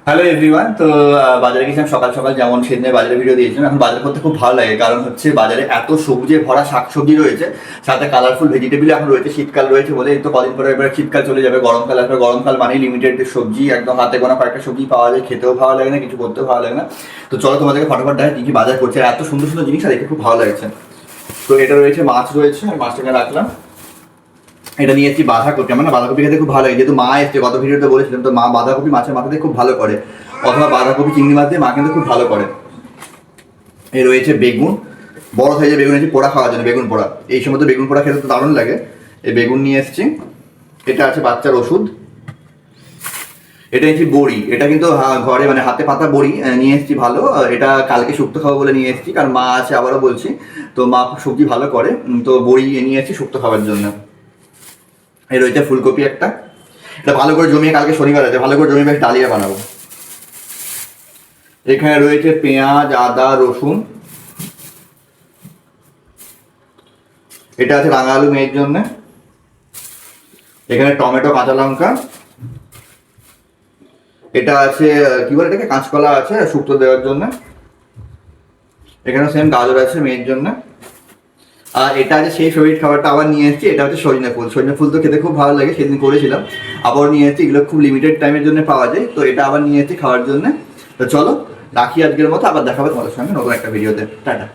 Hello everyone. তো বাজারে গেছিলাম সকাল সকাল, যেমন সেদিনের বাজারে ভিডিও দিয়েছিলাম। এখন বাজার করতে খুব ভালো লাগে, কারণ হচ্ছে বাজারে এত সবুজে ভরা শাকসবজি রয়েছে, সাথে কালারফুল ভেজিটেবল এখন রয়েছে। শীতকাল রয়েছে বলে, এই তো কদিন পরে এবার শীতকাল চলে যাবে, গরমকাল আসবে। গরমকাল মানে লিমিটেড সবজি, একদম হাতে গোনা কয়েকটা সবজি পাওয়া যায়, খেতেও ভালো লাগে না, কিছু করতেও ভালো লাগে না। তো চলো তোমাদেরকে ফটাফট দেখা কি কি বাজার করছে। আর এত সুন্দর সুন্দর জিনিস আর দেখে খুব ভালো লাগছে। তো এটা রয়েছে, মাছ রয়েছে, আমি মাছটাকে রাখলাম। এটা নিয়ে এসেছি বাঁধাকপি। আমার না বাঁধাকপি খেতে খুব ভালো লাগে, যেহেতু মা এসছে, গত ভিডিওতে বলেছিলাম। তো মা বাঁধাকপি মাছের মাথা দিয়ে খুব ভালো করে, অথবা বাঁধাকপি চিংড়ি মাছ দিয়ে মা কিন্তু খুব ভালো করে। এ রয়েছে বেগুন, বড় সাইজের বেগুন আছে পোড়া খাওয়ার জন্য, বেগুন পোড়া। এই সময় তো বেগুন পোড়া খেতে তো দারুণ লাগে। এই বেগুন নিয়ে এসেছি। এটা আছে বাচ্চার ওষুধ। এটা হচ্ছে বড়ি, এটা কিন্তু ঘরে মানে হাতে পাতা বড়ি নিয়ে এসেছি ভালো। এটা কালকে শুক্তো খাবো বলে নিয়ে এসেছি, কারণ মা আছে, আবারও বলছি। তো মা খুব সবজি ভালো করে, তো বড়ি নিয়ে এসেছি শুক্তো খাওয়ার জন্য। এই রয়েছে ফুলকপি একটা, এটা ভালো করে জমিয়ে, কালকে শনিবার আছে, ভালো করে জমিয়ে বেশ ডালিয়া বানাবো। এখানে রয়েছে পেঁয়াজ, আদা, রসুন। এটা আছে রাঙা আলু মেয়ের জন্য। এখানে টমেটো, কাঁচা লঙ্কা। এটা আছে কি বলে এটাকে, কাঁচকলা আছে শুক্তো দেওয়ার জন্য। এখানে সেম গাজর আছে মেয়ের জন্য। আর এটা আছে সেই ফেভারিট খাবারটা আবার নিয়ে এসেছি, এটা হচ্ছে সজনে ফুল। সজনে ফুল তো খেতে খুব ভালো লাগে, সেদিন করেছিলাম, আবার নিয়ে এসেছি। এগুলো খুব লিমিটেড টাইমের জন্য পাওয়া যায়, তো এটা আবার নিয়ে এসেছি খাওয়ার জন্য। তো চলো রাখি আজকের মতো, আবার দেখাবো তোমাদের সঙ্গে নতুন একটা ভিডিওতে। টাটা।